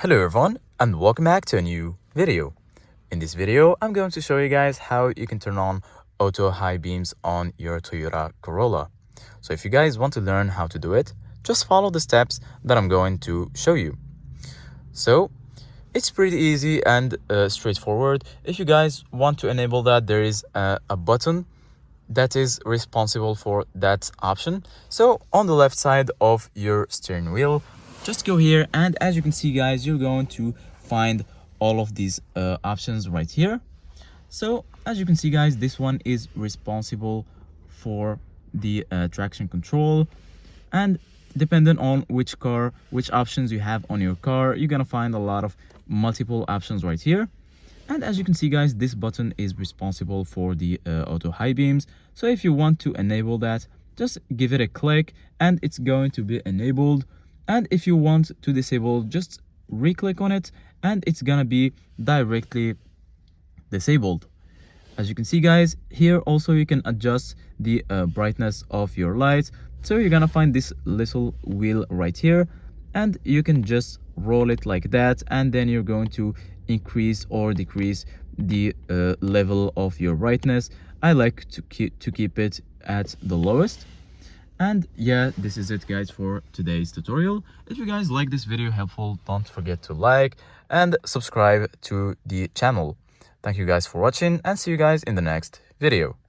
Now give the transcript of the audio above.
Hello everyone and welcome back to a new video. In this video, I'm going to show you guys how you can turn on auto high beams on your Toyota Corolla. So if you guys want to learn how to do it, just follow the steps that I'm going to show you. So it's pretty easy and straightforward. If you guys want to enable that, there is a button that is responsible for that option. So on the left side of your steering wheel, just go here, and as you can see guys, you're going to find all of these options right here. So as you can see guys, this one is responsible for the traction control, and depending on which options you have on your car, you're gonna find a lot of multiple options right here. And as you can see guys, this button is responsible for the auto high beams. So if you want to enable that, just give it a click and it's going to be enabled. And if you want to disable, just re-click on it and it's gonna be directly disabled. As you can see guys, here also you can adjust the brightness of your lights. So you're gonna find this little wheel right here, and you can just roll it like that, and then you're going to increase or decrease the level of your brightness. I like to keep it at the lowest. And yeah, this is it guys for today's tutorial. If you guys like this video helpful, don't forget to like and subscribe to the channel. Thank you guys for watching, and see you guys in the next video.